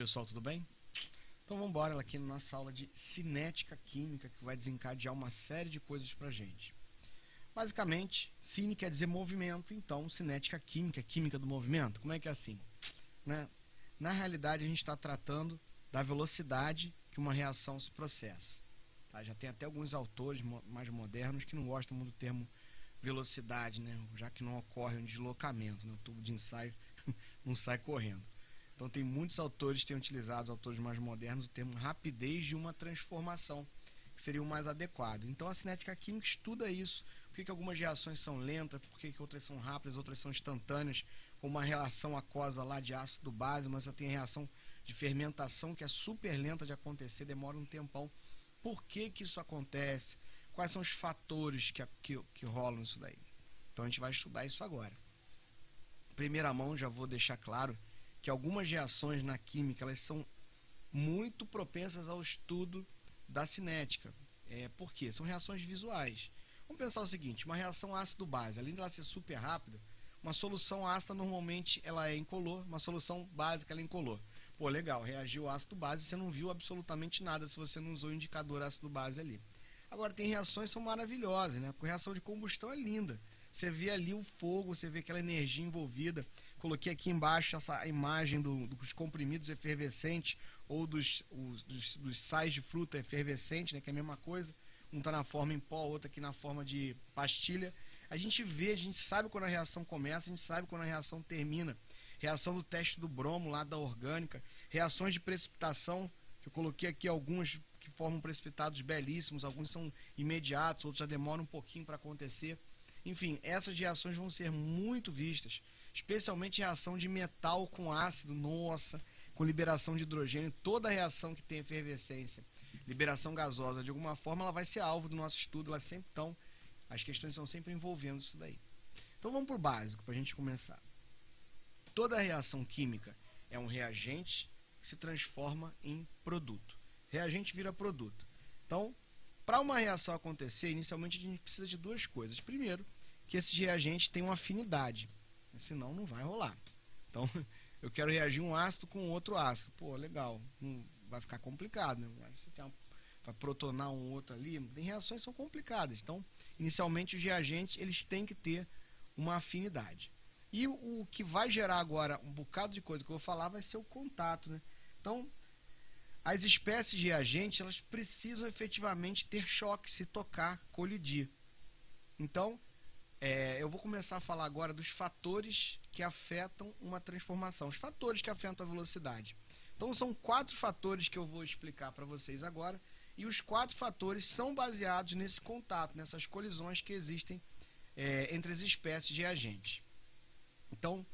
Pessoal, tudo bem? Então vamos embora aqui na nossa aula de cinética química, que vai desencadear uma série de coisas pra gente. Basicamente, cine quer dizer movimento, então cinética química, química do movimento. Como é que é assim? Né? Na realidade, a gente está tratando da velocidade que uma reação se processa. Tá? Já tem até alguns autores mais modernos que não gostam muito do termo velocidade, né? Já que não ocorre um deslocamento, né? O tubo de ensaio não sai correndo. Então tem muitos autores que têm utilizado, autores mais modernos, o termo rapidez de uma transformação, que seria o mais adequado. Então a cinética química estuda isso, por que algumas reações são lentas, por que outras são rápidas, outras são instantâneas, como uma relação aquosa lá de ácido-base, mas você tem a reação de fermentação que é super lenta de acontecer, demora um tempão. Por que isso acontece? Quais são os fatores que rolam isso daí? Então a gente vai estudar isso agora. Em primeira mão, já vou deixar claro que algumas reações na química elas são muito propensas ao estudo da cinética. Por quê? São reações visuais. Vamos pensar o seguinte, uma reação ácido-base, além de ela ser super rápida, uma solução ácida normalmente ela é incolor, uma solução básica ela é incolor. Pô, legal, reagiu ácido-base, você não viu absolutamente nada se você não usou o indicador ácido-base ali. Agora, tem reações que são maravilhosas, né? A reação de combustão é linda. Você vê ali o fogo, você vê aquela energia envolvida. Coloquei aqui embaixo essa imagem dos comprimidos efervescentes ou dos sais de fruta efervescente, né, que é a mesma coisa. Um está na forma em pó, outro aqui na forma de pastilha. A gente vê, a gente sabe quando a reação começa, a gente sabe quando a reação termina. Reação do teste do bromo lá da orgânica. Reações de precipitação, que eu coloquei aqui algumas que formam precipitados belíssimos. Alguns são imediatos, outros já demoram um pouquinho para acontecer. Enfim, essas reações vão ser muito vistas, especialmente reação de metal com ácido, nossa, com liberação de hidrogênio, toda reação que tem efervescência, liberação gasosa, de alguma forma ela vai ser alvo do nosso estudo, elas sempre estão, as questões estão sempre envolvendo isso daí. Então vamos para o básico, para a gente começar. Toda reação química é um reagente que se transforma em produto. Reagente vira produto. Então, para uma reação acontecer, inicialmente a gente precisa de duas coisas. Primeiro, que esses reagentes tenham afinidade, senão não vai rolar. Então, eu quero reagir um ácido com outro ácido. Pô, legal, não vai ficar complicado, né? Vai protonar um outro ali. Tem reações que são complicadas. Então, inicialmente os reagentes eles têm que ter uma afinidade. E o que vai gerar agora um bocado de coisa que eu vou falar vai ser o contato, né? Então, as espécies de reagentes elas precisam efetivamente ter choque, se tocar, colidir. Então, eu vou começar a falar agora dos fatores que afetam uma transformação, os fatores que afetam a velocidade. Então, são 4 fatores que eu vou explicar para vocês agora, e os 4 fatores são baseados nesse contato, nessas colisões que existem entre as espécies de reagentes. Então,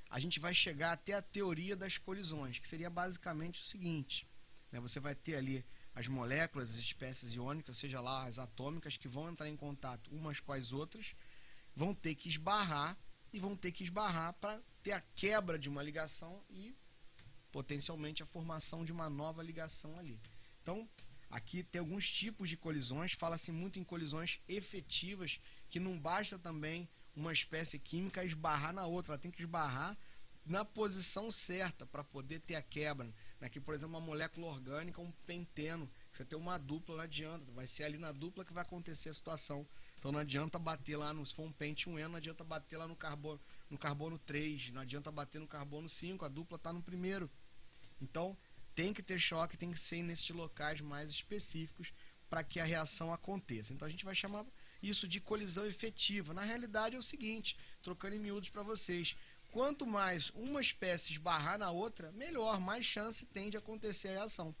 a gente vai chegar até a teoria das colisões, que seria basicamente o seguinte: você vai ter ali as moléculas, as espécies iônicas, seja lá as atômicas, que vão entrar em contato umas com as outras, vão ter que esbarrar e vão ter que esbarrar para ter a quebra de uma ligação e potencialmente a formação de uma nova ligação ali. Então, aqui tem alguns tipos de colisões, fala-se muito em colisões efetivas, que não basta também uma espécie química esbarrar na outra, ela tem que esbarrar na posição certa para poder ter a quebra. Aqui, por exemplo, uma molécula orgânica, um penteno, você tem uma dupla, não adianta, vai ser ali na dupla que vai acontecer a situação. Então não adianta bater lá, se for um pente 1N, não adianta bater lá no carbono 3, não adianta bater no carbono 5, a dupla está no primeiro. Então tem que ter choque, tem que ser nesses locais mais específicos para que a reação aconteça. Então a gente vai chamar isso de colisão efetiva. Na realidade é o seguinte, trocando em miúdos para vocês: quanto mais uma espécie esbarrar na outra, melhor, mais chance tem de acontecer a reação.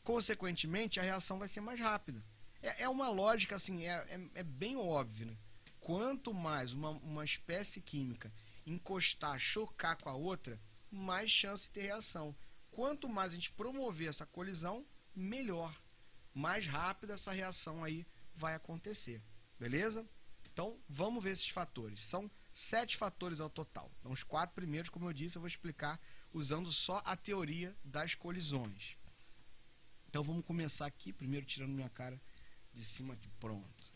Consequentemente, a reação vai ser mais rápida. É uma lógica assim, é bem óbvio, né? Quanto mais uma espécie química encostar, chocar com a outra, mais chance de ter reação. Quanto mais a gente promover essa colisão, melhor. Mais rápida essa reação aí vai acontecer. Beleza? Então, vamos ver esses fatores. São 7 fatores ao total. Então, os 4 primeiros, como eu disse, eu vou explicar usando só a teoria das colisões. Então, vamos começar aqui, primeiro tirando minha cara de cima aqui, pronto.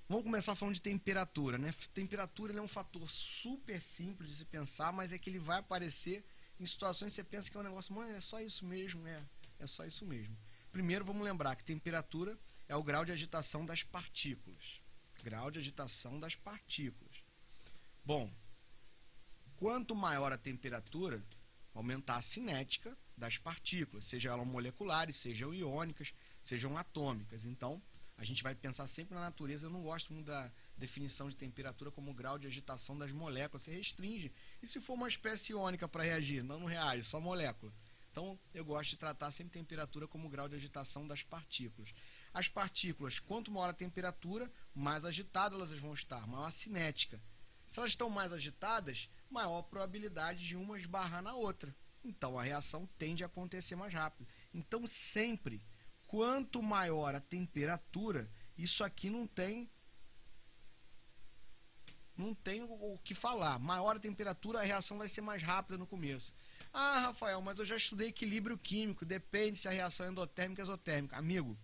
Vamos começar falando de temperatura, né? Temperatura é um fator super simples de se pensar, mas é que ele vai aparecer Em situações você pensa que é um negócio, mano, é só isso mesmo, é só isso mesmo. Primeiro vamos lembrar que temperatura é o grau de agitação das partículas. Grau de agitação das partículas. Bom, quanto maior a temperatura, aumentar a cinética das partículas, sejam elas moleculares, sejam iônicas, sejam atômicas. Então, a gente vai pensar sempre na natureza. Eu não gosto muito da definição de temperatura como grau de agitação das moléculas. Você restringe. E se for uma espécie iônica para reagir? Não reage, só molécula. Então, eu gosto de tratar sempre temperatura como grau de agitação das partículas. As partículas, quanto maior a temperatura, mais agitadas elas vão estar, maior a cinética. Se elas estão mais agitadas, maior a probabilidade de uma esbarrar na outra. Então, a reação tende a acontecer mais rápido. Então, sempre, quanto maior a temperatura, isso aqui não tem o que falar. Maior a temperatura, a reação vai ser mais rápida no começo. Ah, Rafael, mas eu já estudei equilíbrio químico, depende se a reação é endotérmica ou exotérmica. Amigo,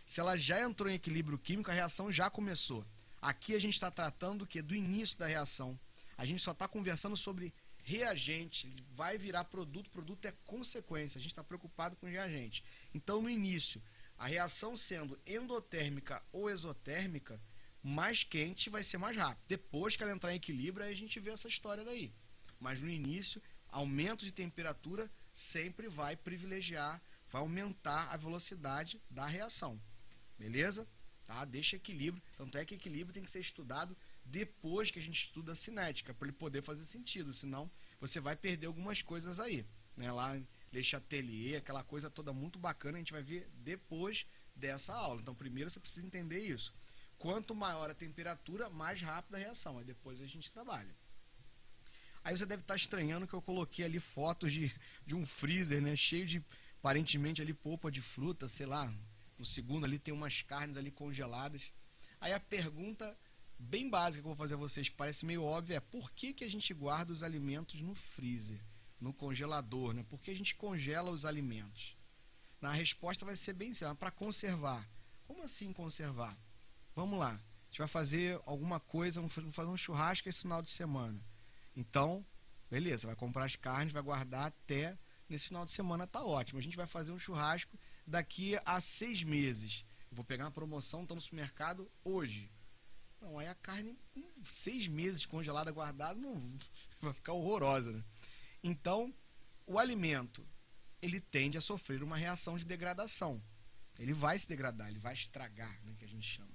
se ela já entrou em equilíbrio químico, a reação já começou. Aqui a gente está tratando do quê? Do início da reação. A gente só está conversando sobre reagente, vai virar produto, produto é consequência, a gente está preocupado com reagente. Então, no início, a reação sendo endotérmica ou exotérmica, mais quente vai ser mais rápido. Depois que ela entrar em equilíbrio, aí a gente vê essa história daí. Mas no início, aumento de temperatura sempre vai privilegiar, vai aumentar a velocidade da reação. Beleza? Tá? Deixa equilíbrio. Tanto é que equilíbrio tem que ser estudado depois que a gente estuda a cinética, para ele poder fazer sentido. Senão, você vai perder algumas coisas aí. Né? Lá em Le Chatelier, aquela coisa toda muito bacana, a gente vai ver depois dessa aula. Então, primeiro você precisa entender isso. Quanto maior a temperatura, mais rápida a reação. Aí depois a gente trabalha. Aí você deve estar estranhando que eu coloquei ali fotos de um freezer, né? Cheio de, aparentemente, ali polpa de fruta, sei lá. No segundo ali tem umas carnes ali congeladas. Aí a pergunta bem básica que eu vou fazer a vocês, que parece meio óbvia, é por que a gente guarda os alimentos no freezer, no congelador, né? Por que a gente congela os alimentos? A resposta vai ser bem simples, para conservar. Como assim conservar? Vamos lá, a gente vai fazer alguma coisa, vamos fazer um churrasco esse final de semana. Então, beleza, vai comprar as carnes, vai guardar até nesse final de semana, tá ótimo. A gente vai fazer um churrasco daqui a 6 meses. Eu vou pegar uma promoção, estou no supermercado hoje. Não, aí a carne, 6 meses congelada, guardada, não vai ficar horrorosa, né? Então, o alimento, ele tende a sofrer uma reação de degradação. Ele vai se degradar, ele vai estragar, né, que a gente chama.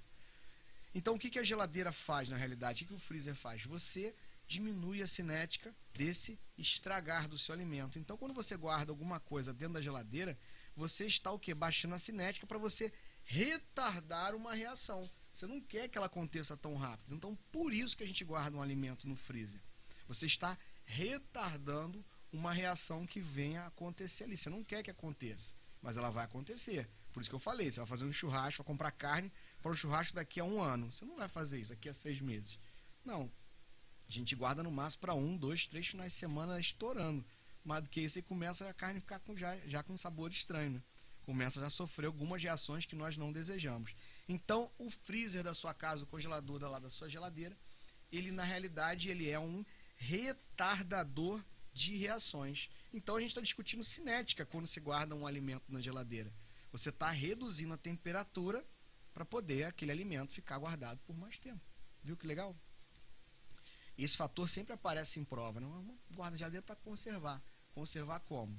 Então, o que a geladeira faz, na realidade? O que o freezer faz? Você diminui a cinética desse estragar do seu alimento. Então, quando você guarda alguma coisa dentro da geladeira, você está o quê? Baixando a cinética para você retardar uma reação. Você não quer que ela aconteça tão rápido. Então, por isso que a gente guarda um alimento no freezer. Você está retardando uma reação que venha a acontecer ali. Você não quer que aconteça, mas ela vai acontecer. Por isso que eu falei, você vai fazer um churrasco, vai comprar carne para o churrasco daqui a 1 ano. Você não vai fazer isso daqui a 6 meses. Não. A gente guarda no máximo para 1, 2, 3 finais de semana estourando. Mas do que isso aí começa a carne ficar já com sabor estranho, né? Começa já a sofrer algumas reações que nós não desejamos. Então, o freezer da sua casa, o congelador lá da sua geladeira, ele na realidade ele é um retardador de reações. Então, a gente está discutindo cinética quando se guarda um alimento na geladeira. Você está reduzindo a temperatura para poder aquele alimento ficar guardado por mais tempo. Viu que legal? Esse fator sempre aparece em prova, não? Guarda a geladeira para conservar. Conservar como?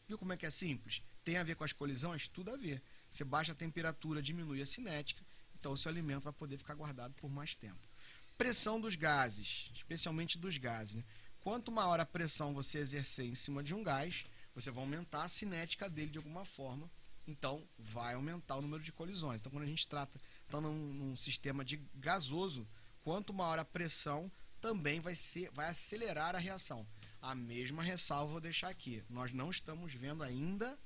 Viu como é que é simples? Tem a ver com as colisões? Tudo a ver. Você baixa a temperatura, diminui a cinética, então o seu alimento vai poder ficar guardado por mais tempo. Pressão dos gases, especialmente dos gases, né? Quanto maior a pressão você exercer em cima de um gás, você vai aumentar a cinética dele de alguma forma, então vai aumentar o número de colisões. Então, quando a gente trata num sistema de gasoso, quanto maior a pressão, também vai acelerar a reação. A mesma ressalva vou deixar aqui. Nós não estamos vendo ainda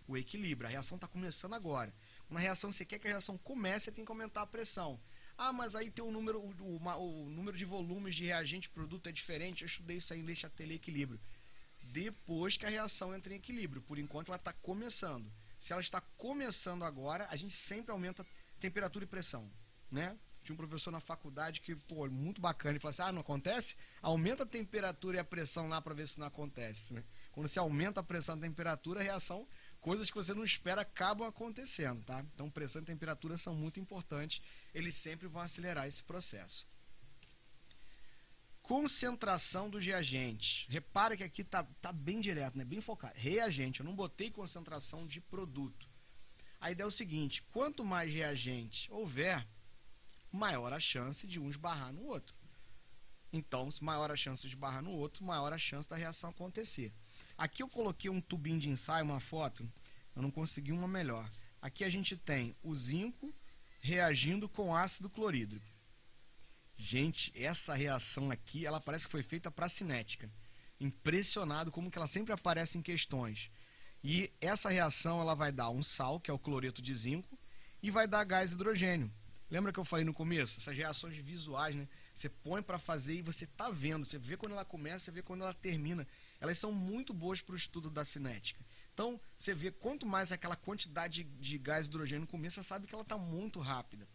o equilíbrio. A reação está começando agora. Quando a reação, você quer que a reação comece, você tem que aumentar a pressão. Ah, mas aí tem o número de volumes de reagente produto é diferente. Eu estudei isso aí em Le Chatelier equilíbrio. Depois que a reação entra em equilíbrio. Por enquanto ela está começando. Se ela está começando agora, a gente sempre aumenta temperatura e pressão, né? Tinha um professor na faculdade que, pô, muito bacana. Ele falou assim, não acontece? Aumenta a temperatura e a pressão lá para ver se não acontece, né? Quando você aumenta a pressão e a temperatura, a reação, coisas que você não espera acabam acontecendo, tá? Então, pressão e temperatura são muito importantes, eles sempre vão acelerar esse processo. Concentração dos reagentes. Repara que aqui tá bem direto, né? Bem focado. Reagente, eu não botei concentração de produto. A ideia é o seguinte, quanto mais reagente houver, maior a chance de um esbarrar no outro. Então, maior a chance de esbarrar no outro, maior a chance da reação acontecer. Aqui eu coloquei um tubinho de ensaio, uma foto, eu não consegui uma melhor. Aqui a gente tem o zinco reagindo com ácido clorídrico. Gente, essa reação aqui, ela parece que foi feita para cinética. Impressionado como que ela sempre aparece em questões. E essa reação ela vai dar um sal, que é o cloreto de zinco, e vai dar gás hidrogênio. Lembra que eu falei no começo? Essas reações visuais, né? Você põe para fazer e você tá vendo. Você vê quando ela começa, você vê quando ela termina. Elas são muito boas para o estudo da cinética. Então, você vê quanto mais aquela quantidade de gás hidrogênio começa, você sabe que ela está muito rápida.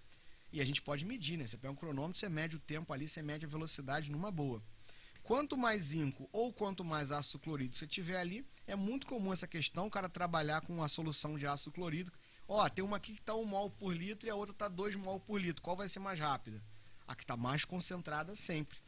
E a gente pode medir, né? Você pega um cronômetro, você mede o tempo ali, você mede a velocidade numa boa. Quanto mais zinco ou quanto mais ácido clorídrico você tiver ali, é muito comum essa questão, o cara trabalhar com uma solução de ácido clorídrico. Ó, tem uma aqui que está 1 mol por litro e a outra está 2 mol por litro. Qual vai ser mais rápida? A que está mais concentrada sempre.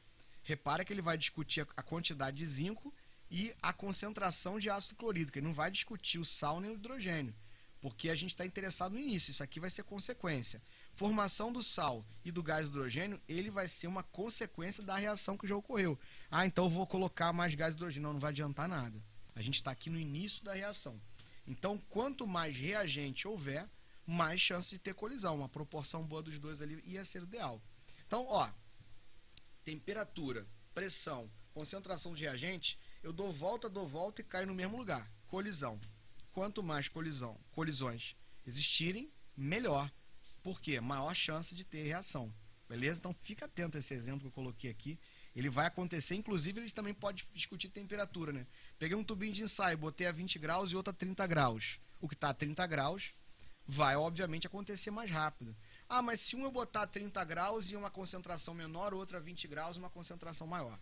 Repara que ele vai discutir a quantidade de zinco e a concentração de ácido clorídrico. Ele não vai discutir o sal nem o hidrogênio, porque a gente está interessado no início. Isso aqui vai ser consequência. Formação do sal e do gás hidrogênio, ele vai ser uma consequência da reação que já ocorreu. Ah, então eu vou colocar mais gás hidrogênio. Não, não vai adiantar nada. A gente está aqui no início da reação. Então, quanto mais reagente houver, mais chance de ter colisão. Uma proporção boa dos dois ali ia ser ideal. Então, ó, temperatura, pressão, concentração de reagente, eu dou volta e caio no mesmo lugar. Colisão. Quanto mais colisões existirem, melhor. Por quê? Maior chance de ter reação. Beleza? Então fica atento a esse exemplo que eu coloquei aqui. Ele vai acontecer, inclusive ele também pode discutir temperatura, né? Peguei um tubinho de ensaio, botei a 20 graus e outro a 30 graus. O que está a 30 graus vai, obviamente, acontecer mais rápido. Ah, mas se um eu botar a 30 graus e uma concentração menor, outro a 20 graus e uma concentração maior?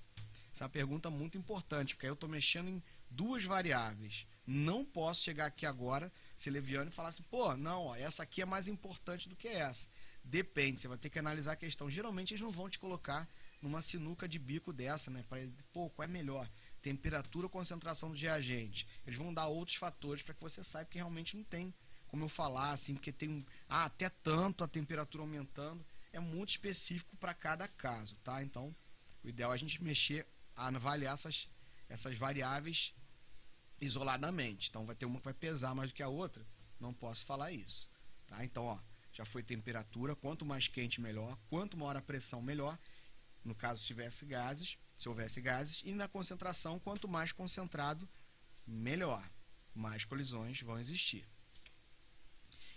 Essa é uma pergunta muito importante, porque aí eu estou mexendo em duas variáveis. Não posso chegar aqui agora, ser leviano, e falar assim, pô, não, ó, essa aqui é mais importante do que essa. Depende, você vai ter que analisar a questão. Geralmente eles não vão te colocar numa sinuca de bico dessa, né? Para, pô, qual é melhor? Temperatura ou concentração do reagente? Eles vão dar outros fatores para que você saiba que realmente não tem como eu falar, assim, porque tem até tanto a temperatura aumentando. É muito específico para cada caso, tá? Então, o ideal é a gente mexer, avaliar essas variáveis isoladamente. Então vai ter uma que vai pesar mais do que a outra, não posso falar isso, tá? Então, ó, já foi temperatura, quanto mais quente melhor, quanto maior a pressão melhor, no caso se houvesse gases, e na concentração, quanto mais concentrado melhor, mais colisões vão existir.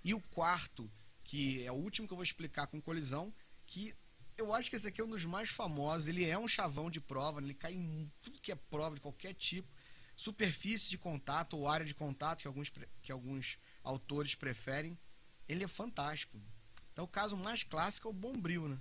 E o quarto, que é o último que eu vou explicar com colisão, que eu acho que esse aqui é um dos mais famosos, ele é um chavão de prova, ele cai em tudo que é prova de qualquer tipo, superfície de contato ou área de contato, que alguns autores preferem, ele é fantástico. Então o caso mais clássico é o bombril, né?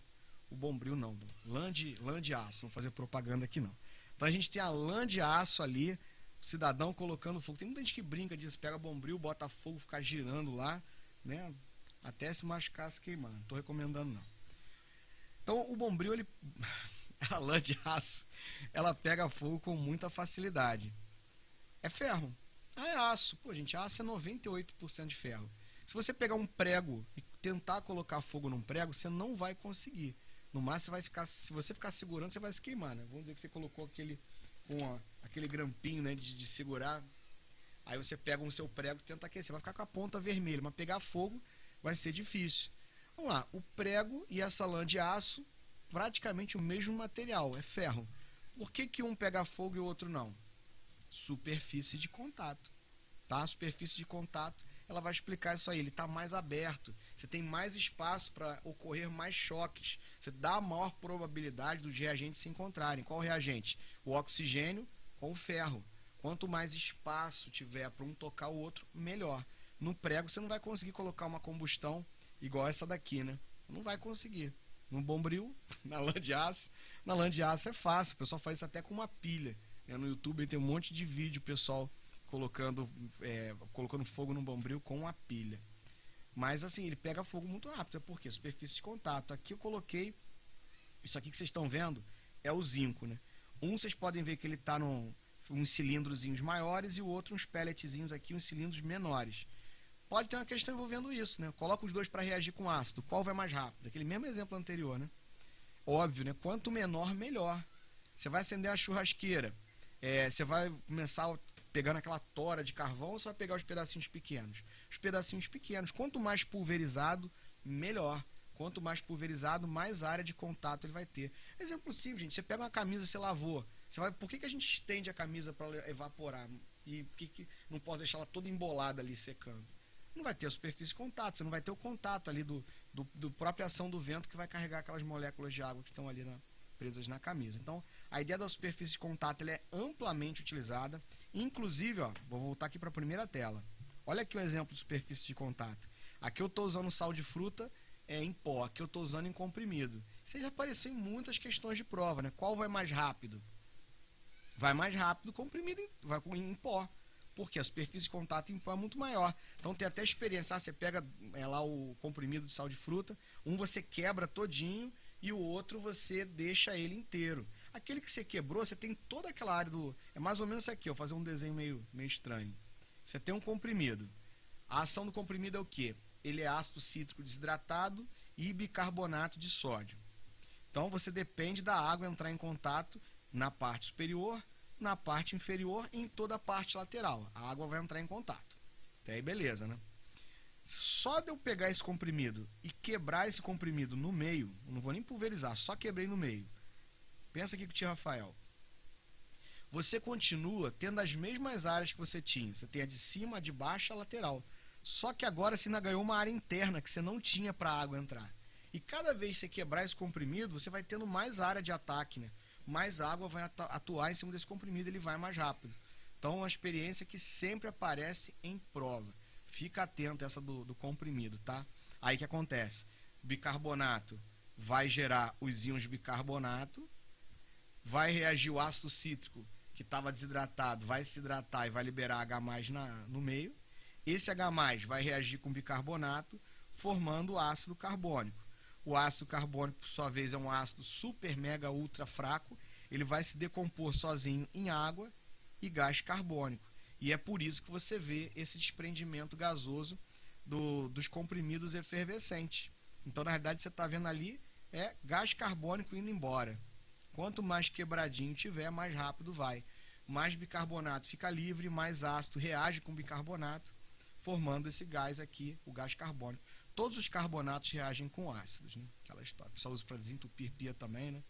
O bombril não, lã de aço, não vou fazer propaganda aqui não. Então a gente tem a lã de aço ali, o cidadão colocando fogo, tem muita gente que brinca disso, pega bombril, bota fogo, fica girando lá, né? Até se machucar, se queimar, não estou recomendando não. Então o bombril, a lã de aço, ela pega fogo com muita facilidade. É ferro. Ah, é aço. Pô, gente, aço é 98% de ferro. Se você pegar um prego e tentar colocar fogo num prego, você não vai conseguir. No máximo, você vai ficar, se você ficar segurando, você vai se queimar, né? Vamos dizer que você colocou aquele grampinho, né, de segurar. Aí você pega o seu prego e tenta aquecer. Vai ficar com a ponta vermelha, mas pegar fogo vai ser difícil. Vamos lá. O prego e essa lã de aço, praticamente o mesmo material, é ferro. Por que um pega fogo e o outro não? Superfície de contato, tá? A superfície de contato, ela vai explicar isso aí, ele está mais aberto, você tem mais espaço para ocorrer mais choques, você dá a maior probabilidade dos reagentes se encontrarem. Qual reagente? O oxigênio com o ferro. Quanto mais espaço tiver para um tocar o outro, melhor. No prego você não vai conseguir colocar uma combustão igual essa daqui, né? Não vai conseguir. No bombril, na lã de aço é fácil, o pessoal faz isso até com uma pilha. No YouTube tem um monte de vídeo, pessoal colocando fogo no bombril com a pilha. Mas assim, ele pega fogo muito rápido. É porque superfície de contato. Aqui eu coloquei, isso aqui que vocês estão vendo é o zinco, né? Vocês podem ver que ele está uns cilindrozinhos maiores e o outro uns pelletzinhos aqui, uns cilindros menores. Pode ter uma questão envolvendo isso, né? Coloca os dois para reagir com ácido. Qual vai mais rápido? Aquele mesmo exemplo anterior, né? Óbvio, né? Quanto menor, melhor. Você vai acender a churrasqueira. Você vai começar pegando aquela tora de carvão, ou você vai pegar os pedacinhos pequenos? Os pedacinhos pequenos. Quanto mais pulverizado, melhor. Quanto mais pulverizado, mais área de contato ele vai ter. Exemplo simples, gente. Você pega uma camisa, você lavou. Por que a gente estende a camisa para evaporar? E por que não pode deixar ela toda embolada ali secando? Não vai ter a superfície de contato, você não vai ter o contato ali do própria ação do vento que vai carregar aquelas moléculas de água que estão ali presas na camisa. Então, a ideia da superfície de contato ela é amplamente utilizada. Inclusive, vou voltar aqui para a primeira tela. Olha aqui o exemplo de superfície de contato. Aqui eu estou usando sal de fruta em pó, aqui eu estou usando em comprimido. Isso já apareceu em muitas questões de prova, né? Qual vai mais rápido? Vai mais rápido comprimido em pó, porque a superfície de contato em pó é muito maior. Então tem até experiência, você pega lá o comprimido de sal de fruta, você quebra todinho e o outro você deixa ele inteiro. Aquele que você quebrou, você tem toda aquela área é mais ou menos isso aqui, vou fazer um desenho meio estranho. Você tem um comprimido. A ação do comprimido é o quê? Ele é ácido cítrico desidratado e bicarbonato de sódio. Então você depende da água entrar em contato na parte superior, na parte inferior e em toda a parte lateral. A água vai entrar em contato. Até aí beleza, né? Só de eu pegar esse comprimido e quebrar esse comprimido no meio, eu não vou nem pulverizar, só quebrei no meio. Pensa aqui com o tio Rafael. Você continua tendo as mesmas áreas que você tinha. Você tem a de cima, a de baixo e a lateral. Só que agora você ainda ganhou uma área interna que você não tinha para a água entrar. E cada vez que você quebrar esse comprimido, você vai tendo mais área de ataque, né? Mais água vai atuar em cima desse comprimido, ele vai mais rápido. Então, uma experiência que sempre aparece em prova. Fica atento a essa do comprimido, tá? Aí que acontece? O bicarbonato vai gerar os íons de bicarbonato, vai reagir o ácido cítrico que estava desidratado, vai se hidratar e vai liberar H+ no meio. Esse H+ vai reagir com bicarbonato, formando o ácido carbônico. O ácido carbônico, por sua vez, é um ácido super, mega, ultra fraco. Ele vai se decompor sozinho em água e gás carbônico. E é por isso que você vê esse desprendimento gasoso dos comprimidos efervescentes. Então, na realidade, você está vendo ali gás carbônico indo embora. Quanto mais quebradinho tiver, mais rápido vai. Mais bicarbonato fica livre, mais ácido reage com bicarbonato, formando esse gás aqui, o gás carbônico. Todos os carbonatos reagem com ácidos, né? Aquela história. O pessoal usa para desentupir pia também, né?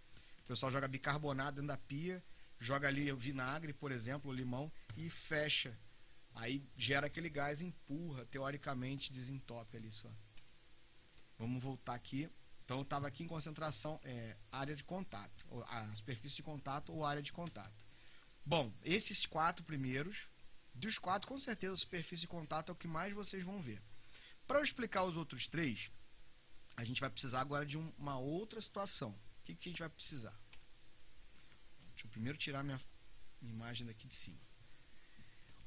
O pessoal joga bicarbonato dentro da pia, joga ali o vinagre, por exemplo, o limão, e fecha. Aí gera aquele gás, empurra, teoricamente desentope ali só. Vamos voltar aqui. Então eu estava aqui em concentração, área de contato, a superfície de contato ou área de contato. Bom, esses 4 primeiros, dos 4 com certeza a superfície de contato é o que mais vocês vão ver. Para eu explicar os outros 3, a gente vai precisar agora de uma outra situação. O que a gente vai precisar? Deixa eu primeiro tirar minha imagem daqui de cima.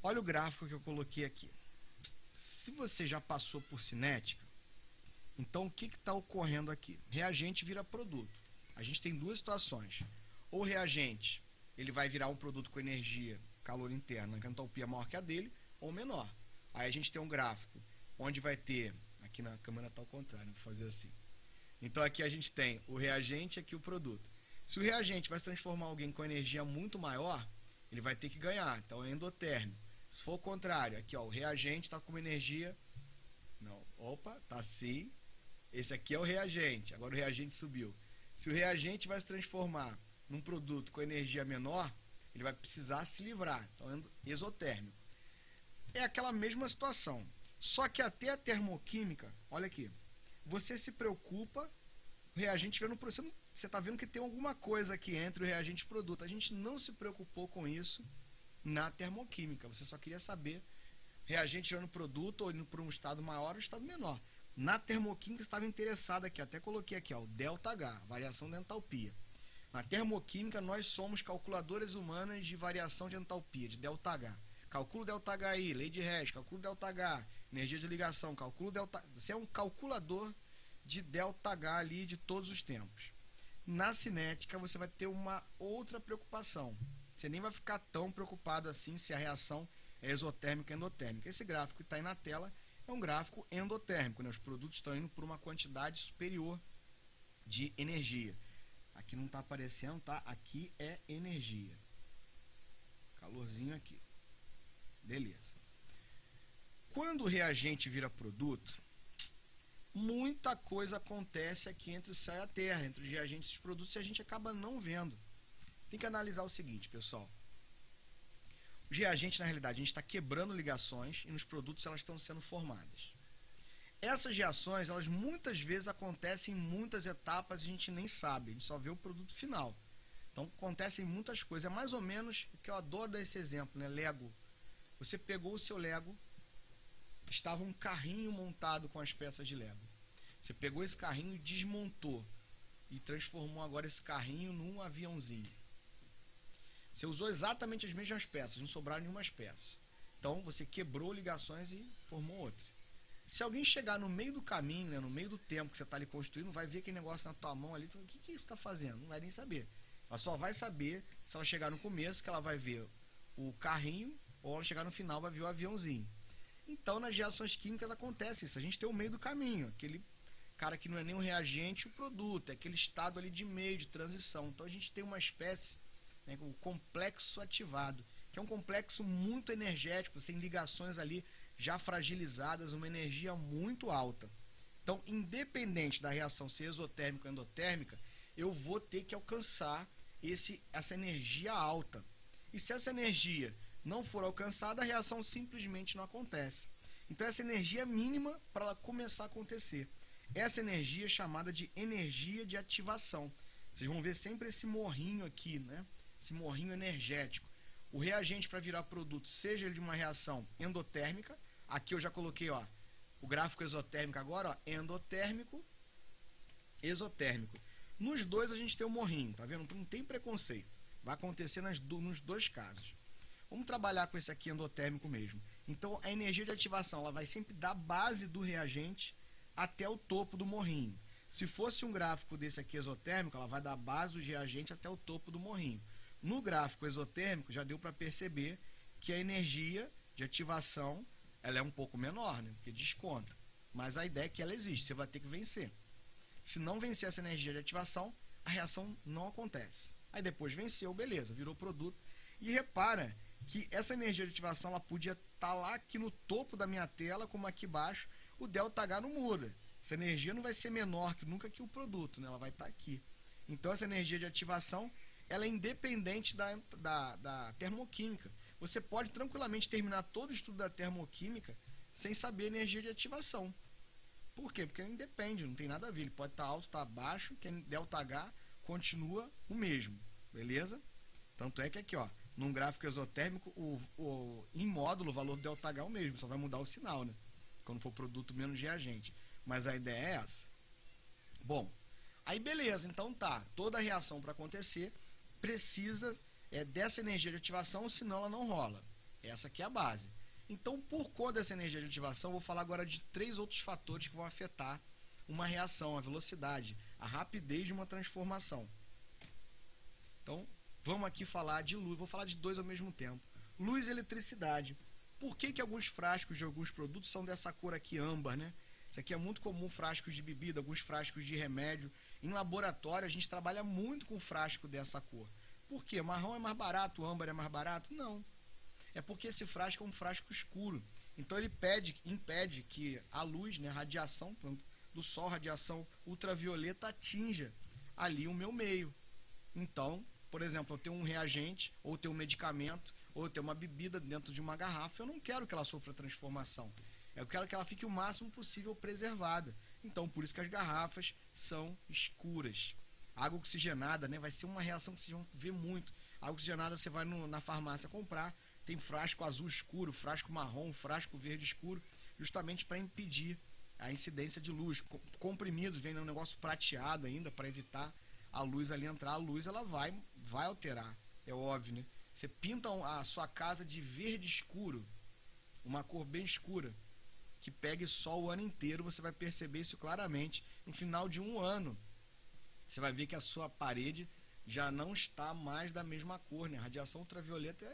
Olha o gráfico que eu coloquei aqui. Se você já passou por cinética, então o que está ocorrendo aqui? Reagente vira produto. A gente tem 2 situações. Ou o reagente ele vai virar um produto com energia, calor interno, a entalpia maior que a dele, ou menor. Aí a gente tem um gráfico onde vai ter, aqui na câmera está ao contrário, vou fazer assim. Então aqui a gente tem o reagente e aqui o produto. Se o reagente vai se transformar em alguém com energia muito maior, ele vai ter que ganhar, então é endotérmico. Se for o contrário, aqui ó, o reagente está com uma energia, não, opa, tá assim, esse aqui é o reagente, agora o reagente subiu. Se o reagente vai se transformar num produto com energia menor, ele vai precisar se livrar, então é exotérmico. É aquela mesma situação, só que até a termoquímica, olha aqui, você se preocupa, o reagente vendo no processo, você está vendo que tem alguma coisa aqui entre o reagente e o produto. A gente não se preocupou com isso na termoquímica, você só queria saber reagente gerando produto ou indo para um estado maior ou estado menor. Na termoquímica estava interessado aqui, até coloquei aqui, ó, o ΔH, variação da entalpia. Na termoquímica, nós somos calculadoras humanas de variação de entalpia, de ΔH. Calculo ΔHI, lei de Hess, calculo ΔH, energia de ligação, calculo ΔH. Você é um calculador de ΔH ali de todos os tempos. Na cinética, você vai ter uma outra preocupação. Você nem vai ficar tão preocupado assim se a reação é exotérmica ou endotérmica. Esse gráfico que está aí na tela é um gráfico endotérmico, né? Os produtos estão indo por uma quantidade superior de energia. Aqui não está aparecendo, tá? Aqui é energia. Calorzinho aqui. Beleza. Quando o reagente vira produto, muita coisa acontece aqui entre o céu e a terra, entre os reagentes e os produtos, e a gente acaba não vendo. Tem que analisar o seguinte, pessoal. Os reagentes, na realidade, a gente está quebrando ligações e nos produtos elas estão sendo formadas. Essas reações, elas muitas vezes acontecem em muitas etapas e a gente nem sabe, a gente só vê o produto final. Então, acontecem muitas coisas. É mais ou menos o que eu adoro dar esse exemplo, né? Lego. Você pegou o seu Lego, estava um carrinho montado com as peças de Lego. Você pegou esse carrinho e desmontou e transformou agora esse carrinho num aviãozinho. Você usou exatamente as mesmas peças, não sobraram nenhumas peças. Então, você quebrou ligações e formou outra. Se alguém chegar no meio do caminho, né, no meio do tempo que você está ali construindo, vai ver aquele negócio na tua mão ali, o que isso está fazendo? Não vai nem saber. Ela só vai saber se ela chegar no começo, que ela vai ver o carrinho, ou ela chegar no final, vai ver o aviãozinho. Então, nas reações químicas acontece isso. A gente tem o meio do caminho, aquele cara que não é nem um reagente, o produto, é aquele estado ali de meio, de transição. Então, a gente tem uma espécie, né, o complexo ativado, que é um complexo muito energético, você tem ligações ali já fragilizadas, uma energia muito alta. Então, independente da reação ser exotérmica ou endotérmica, eu vou ter que alcançar essa energia alta. E se essa energia não for alcançada, a reação simplesmente não acontece. Então, essa energia é mínima para ela começar a acontecer. Essa energia é chamada de energia de ativação. Vocês vão ver sempre esse morrinho aqui, né? Esse morrinho energético. O reagente para virar produto, seja ele de uma reação endotérmica, aqui eu já coloquei, ó, o gráfico exotérmico agora, ó, endotérmico, exotérmico. Nos dois a gente tem o morrinho, tá vendo? Não tem preconceito. Vai acontecer nos dois casos. Vamos trabalhar com esse aqui endotérmico mesmo. Então, a energia de ativação ela vai sempre da base do reagente até o topo do morrinho. Se fosse um gráfico desse aqui exotérmico, ela vai da base do reagente até o topo do morrinho. No gráfico exotérmico, já deu para perceber que a energia de ativação ela é um pouco menor, né? Porque desconta. Mas a ideia é que ela existe, você vai ter que vencer. Se não vencer essa energia de ativação, a reação não acontece. Aí depois venceu, beleza, virou produto. E repara que essa energia de ativação ela podia estar lá aqui no topo da minha tela, como aqui embaixo, o ΔH não muda. Essa energia não vai ser menor que nunca que o produto, né? Ela vai estar aqui. Então essa energia de ativação ela é independente da termoquímica. Você pode tranquilamente terminar todo o estudo da termoquímica sem saber a energia de ativação. Por quê? Porque ele independe, não tem nada a ver. Ele pode estar alto, estar baixo, que ΔH continua o mesmo. Beleza? Tanto é que aqui, ó, num gráfico exotérmico, em módulo, o valor do ΔH é o mesmo, só vai mudar o sinal, né? Quando for produto menos reagente. Mas a ideia é essa. Bom, aí beleza, então tá. Toda a reação para acontecer precisa dessa energia de ativação, senão ela não rola. Essa aqui é a base. Então, por conta dessa energia de ativação, eu vou falar agora de 3 outros fatores que vão afetar uma reação, a velocidade, a rapidez de uma transformação. Então, vamos aqui falar de luz. Vou falar de 2 ao mesmo tempo. Luz e eletricidade. Por que alguns frascos de alguns produtos são dessa cor aqui, âmbar, né? Isso aqui é muito comum, frascos de bebida, alguns frascos de remédio. Em laboratório, a gente trabalha muito com frasco dessa cor. Por quê? Marrom é mais barato, âmbar é mais barato? Não. É porque esse frasco é um frasco escuro. Então, ele impede que a luz, né, a radiação do sol, radiação ultravioleta, atinja ali o meu meio. Então, por exemplo, eu tenho um reagente, ou tenho um medicamento, ou eu tenho uma bebida dentro de uma garrafa, eu não quero que ela sofra transformação. Eu quero que ela fique o máximo possível preservada. Então, por isso que as garrafas são escuras. Água oxigenada, né, vai ser uma reação que vocês vão ver muito. Água oxigenada, você vai na farmácia comprar, tem frasco azul escuro, frasco marrom, frasco verde escuro, justamente para impedir a incidência de luz. Comprimidos, vem um negócio prateado ainda, para evitar a luz ali entrar, a luz ela vai alterar, é óbvio, né? Você pinta a sua casa de verde escuro, uma cor bem escura, que pegue sol o ano inteiro, você vai perceber isso claramente. No final de um ano, você vai ver que a sua parede já não está mais da mesma cor, né? A radiação ultravioleta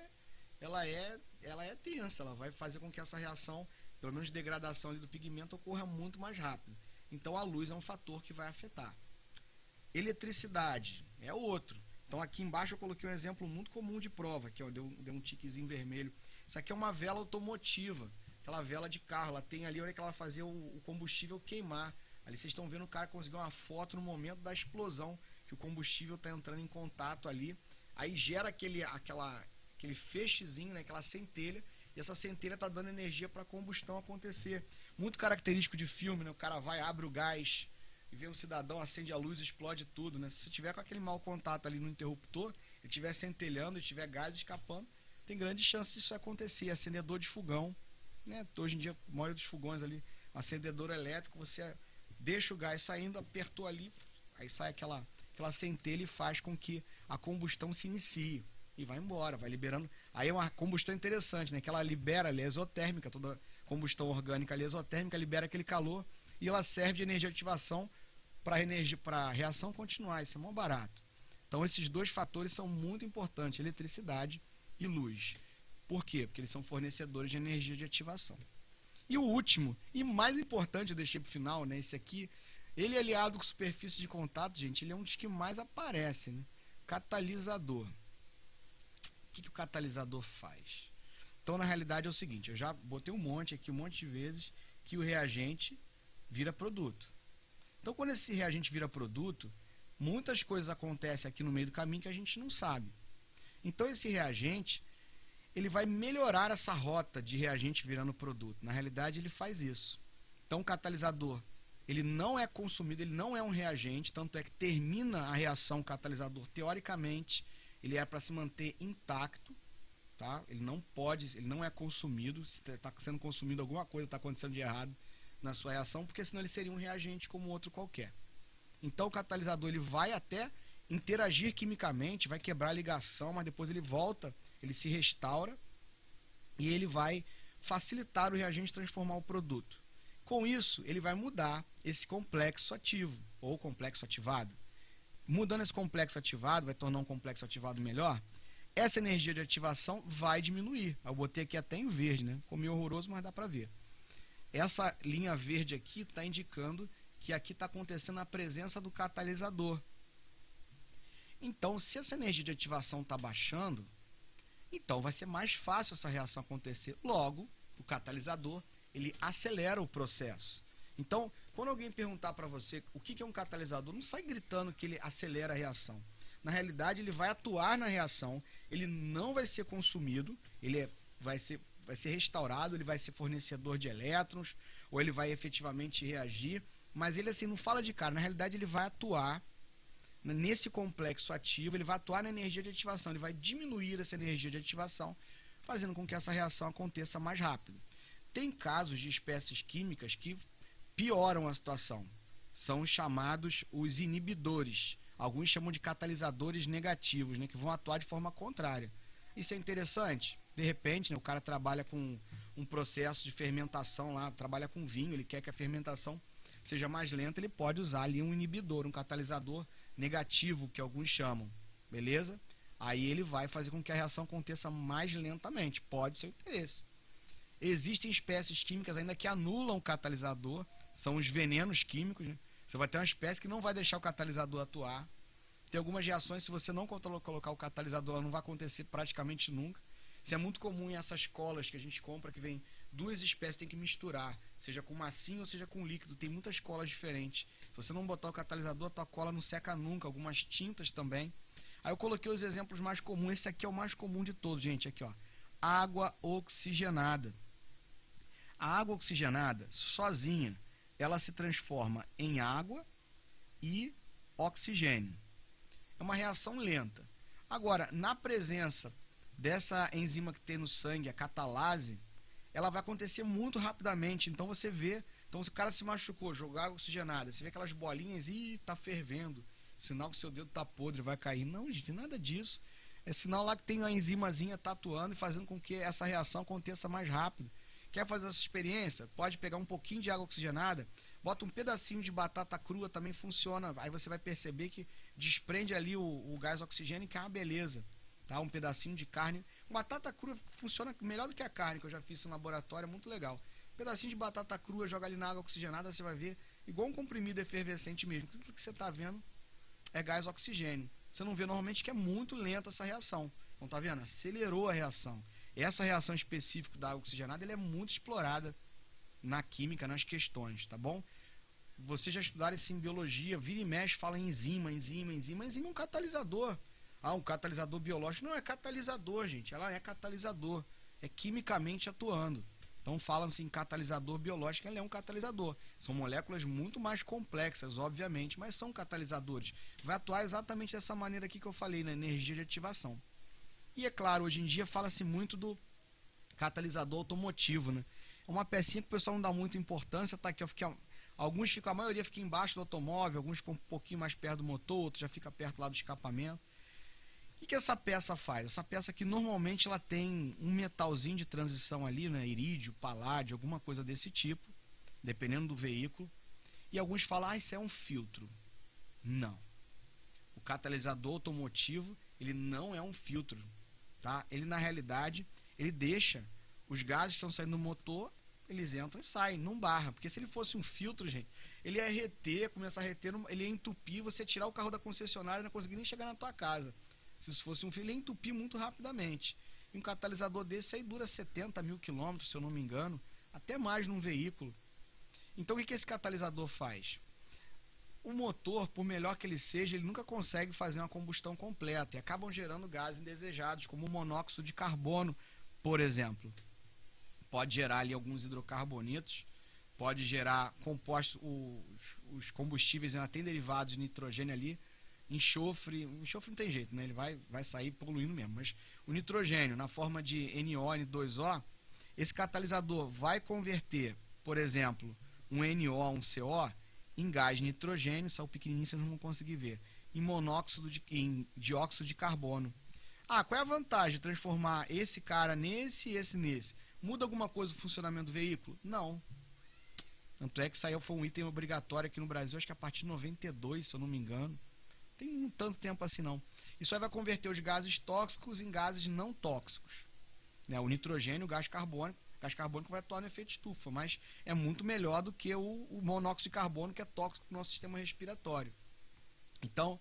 ela é tensa, ela vai fazer com que essa reação, pelo menos de degradação ali do pigmento, ocorra muito mais rápido. Então a luz é um fator que vai afetar. Eletricidade é outro. Então aqui embaixo eu coloquei um exemplo muito comum de prova, que deu um tiquezinho vermelho. Isso aqui é uma vela automotiva, aquela vela de carro, ela tem ali, olha que ela vai fazer o combustível queimar. Ali vocês estão vendo o cara conseguir uma foto no momento da explosão, que o combustível está entrando em contato ali, aí gera aquele feixezinho, né, aquela centelha, e essa centelha está dando energia para a combustão acontecer. Muito característico de filme, né? O cara vai, abre o gás e vê um cidadão, acende a luz, explode tudo, né? Se você tiver com aquele mau contato ali no interruptor, ele estiver centelhando, ele tiver gás escapando, tem grande chance disso acontecer. Acendedor de fogão, né? Hoje em dia, a maioria dos fogões ali, acendedor elétrico, você deixa o gás saindo, apertou ali, aí sai aquela centelha e faz com que a combustão se inicie e vai embora, vai liberando. Aí é uma combustão interessante, né? Que ela libera, ela é exotérmica, toda combustão orgânica ali é exotérmica, libera aquele calor e ela serve de energia de ativação para a reação continuar. Isso é muito barato. Então esses dois fatores são muito importantes, eletricidade e luz. Por quê? Porque eles são fornecedores de energia de ativação. E o último, e mais importante, eu deixei para o final, né? Esse aqui, ele é aliado com superfície de contato, gente, ele é um dos que mais aparece, né? Catalisador. O que o catalisador faz? Então, na realidade, é o seguinte, eu já botei um monte de vezes, que o reagente vira produto. Então, quando esse reagente vira produto, muitas coisas acontecem aqui no meio do caminho que a gente não sabe. Então, esse reagente, ele vai melhorar essa rota de reagente virando produto. Na realidade, ele faz isso. Então, o catalisador, ele não é consumido, ele não é um reagente, tanto é que termina a reação catalisador, teoricamente, ele é para se manter intacto, tá? Ele não é consumido. Se está sendo consumido, alguma coisa está acontecendo de errado na sua reação, porque senão ele seria um reagente como outro qualquer. Então o catalisador ele vai até interagir quimicamente, vai quebrar a ligação, mas depois ele volta, ele se restaura e ele vai facilitar o reagente transformar o produto. Com isso, ele vai mudar esse complexo ativo ou complexo ativado. Mudando esse complexo ativado, vai tornar um complexo ativado melhor, essa energia de ativação vai diminuir. Eu botei aqui até em verde, né? Ficou meio horroroso, mas dá para ver. Essa linha verde aqui está indicando que aqui está acontecendo a presença do catalisador. Então, se essa energia de ativação está baixando, então vai ser mais fácil essa reação acontecer. Logo, o catalisador, ele acelera o processo. Então, quando alguém perguntar para você o que é um catalisador, não sai gritando que ele acelera a reação. Na realidade, ele vai atuar na reação, ele não vai ser consumido, vai ser restaurado, ele vai ser fornecedor de elétrons, ou ele vai efetivamente reagir, mas ele assim não fala de cara. Na realidade, ele vai atuar nesse complexo ativo, ele vai atuar na energia de ativação, ele vai diminuir essa energia de ativação, fazendo com que essa reação aconteça mais rápido. Tem casos de espécies químicas que pioram a situação. São chamados os inibidores. Alguns chamam de catalisadores negativos, né, que vão atuar de forma contrária. Isso é interessante. De repente, né, o cara trabalha com um processo de fermentação lá, trabalha com vinho, ele quer que a fermentação seja mais lenta, ele pode usar ali um inibidor, um catalisador negativo, que alguns chamam. Beleza? Aí ele vai fazer com que a reação aconteça mais lentamente. Pode ser o interesse. Existem espécies químicas ainda que anulam o catalisador, são os venenos químicos, né? Você vai ter uma espécie que não vai deixar o catalisador atuar. Tem algumas reações, se você não colocar o catalisador, ela não vai acontecer praticamente nunca. Isso é muito comum em essas colas que a gente compra, que vem duas espécies, tem que misturar, seja com massinha ou seja com líquido. Tem muitas colas diferentes. Se você não botar o catalisador, a tua cola não seca nunca. Algumas tintas também. Aí eu coloquei os exemplos mais comuns. Esse aqui é o mais comum de todos, gente. Aqui, ó. Água oxigenada. A água oxigenada, sozinha, ela se transforma em água e oxigênio. É uma reação lenta. Agora, na presença dessa enzima que tem no sangue, a catalase, ela vai acontecer muito rapidamente. Então você vê, então se o cara se machucou, jogou água oxigenada, você vê aquelas bolinhas e tá fervendo. sinal que seu dedo tá podre, vai cair. Não, gente, nada disso. É sinal lá que tem uma enzimazinha tatuando e fazendo com que essa reação aconteça mais rápido. Quer fazer essa experiência? Pode pegar um pouquinho de água oxigenada, bota um pedacinho de batata crua, também funciona. Aí você vai perceber que desprende ali o gás oxigênio, que é uma beleza. Tá? Um pedacinho de carne. Batata crua funciona melhor do que a carne, que eu já fiz em laboratório, é muito legal. Um pedacinho de batata crua, joga ali na água oxigenada, você vai ver igual um comprimido efervescente mesmo. Tudo que você está vendo é gás oxigênio. Você não vê normalmente que é muito lenta essa reação. Então tá vendo? Acelerou a reação. Essa reação específica da água oxigenada, ela é muito explorada na química, nas questões, tá bom? Vocês já estudaram isso em biologia, vira e mexe, fala em enzima. Enzima é um catalisador. Ah, um catalisador biológico. Não é catalisador, gente. Ela é catalisador. É quimicamente atuando. Então falam-se em catalisador biológico, ele é um catalisador. São moléculas muito mais complexas, obviamente, mas são catalisadores. Vai atuar exatamente dessa maneira aqui que eu falei, na energia de ativação. E é claro, hoje em dia fala-se muito do catalisador automotivo, né? É uma pecinha que o pessoal não dá muita importância, tá aqui, alguns ficam, a maioria fica embaixo do automóvel, alguns ficam um pouquinho mais perto do motor, outros já fica perto lá do escapamento. O que essa peça faz? Essa peça aqui normalmente ela tem um metalzinho de transição ali, né? Irídio, paládio, alguma coisa desse tipo, dependendo do veículo. E alguns falam, isso é um filtro. Não. O catalisador automotivo, ele não é um filtro, tá? Ele na realidade, ele deixa os gases que estão saindo do motor, eles entram e saem, não barra. Porque se ele fosse um filtro, gente, ele ia reter, começar a reter, ele ia entupir, você tirar o carro da concessionária e não conseguir nem chegar na tua casa. Se isso fosse um filtro, ele ia entupir muito rapidamente. E um catalisador desse aí dura 70 mil quilômetros, se eu não me engano, até mais num veículo. Então o que esse catalisador faz? O motor, por melhor que ele seja, ele nunca consegue fazer uma combustão completa e acabam gerando gases indesejados, como o monóxido de carbono, por exemplo. Pode gerar ali alguns hidrocarbonitos, pode gerar compostos, os combustíveis ainda têm derivados de nitrogênio ali, enxofre não tem jeito, né? Ele vai sair poluindo mesmo, mas o nitrogênio na forma de NO, N2O, esse catalisador vai converter, por exemplo, um NO, um CO, em gás nitrogênio, saiu pequenininho, vocês não vão conseguir ver, em dióxido de carbono. Ah, qual é a vantagem de transformar esse cara nesse e esse nesse? Muda alguma coisa no funcionamento do veículo? Não. Tanto é que saiu, foi um item obrigatório aqui no Brasil, acho que a partir de 92, se eu não me engano. Tem um tanto tempo assim não. Isso aí vai converter os gases tóxicos em gases não tóxicos. Né? O nitrogênio, o gás carbônico vai atuar no efeito estufa, mas é muito melhor do que o monóxido de carbono, que é tóxico para o nosso sistema respiratório. Então,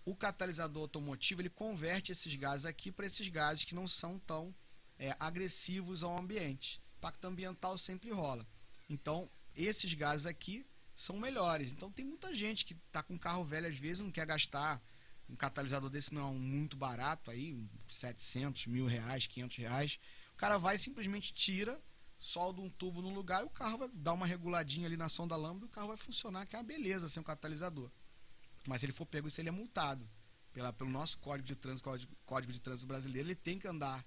o catalisador automotivo, ele converte esses gases aqui para esses gases que não são tão agressivos ao ambiente. Impacto ambiental sempre rola. Então, esses gases aqui são melhores. Então tem muita gente que está com carro velho às vezes não quer gastar um catalisador desse, não é muito barato aí, 700, R$1.000, R$500. O cara vai e simplesmente tira, solda um tubo no lugar e o carro vai dar uma reguladinha ali na sonda lambda e o carro vai funcionar, que é uma beleza sem um catalisador. Mas se ele for pego isso, ele é multado. Pelo nosso Código de Trânsito brasileiro, ele tem que andar,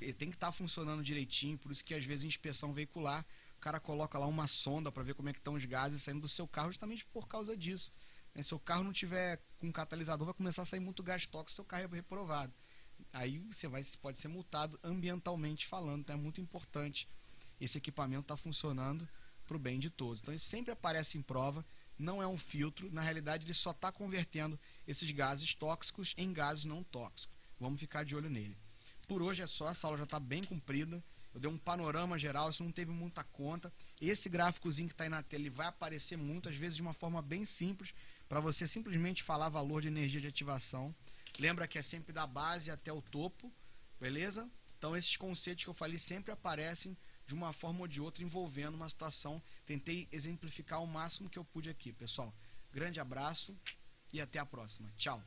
ele tem que estar funcionando direitinho, por isso que às vezes em inspeção veicular o cara coloca lá uma sonda para ver como é que estão os gases saindo do seu carro, justamente por causa disso. Se o carro não tiver com catalisador, vai começar a sair muito gás tóxico, seu carro é reprovado. Aí você pode ser multado ambientalmente falando. Então é muito importante esse equipamento estar funcionando para o bem de todos. Então isso sempre aparece em prova, não é um filtro, na realidade ele só está convertendo esses gases tóxicos em gases não tóxicos. Vamos ficar de olho nele. Por hoje é só, essa aula já está bem comprida. Eu dei um panorama geral, isso não teve muita conta. Esse gráficozinho que está aí na tela, ele vai aparecer muito, às vezes de uma forma bem simples, para você simplesmente falar valor de energia de ativação. Lembra que é sempre da base até o topo, beleza? Então esses conceitos que eu falei sempre aparecem de uma forma ou de outra, envolvendo uma situação. Tentei exemplificar o máximo que eu pude aqui, pessoal. Grande abraço e até a próxima. Tchau!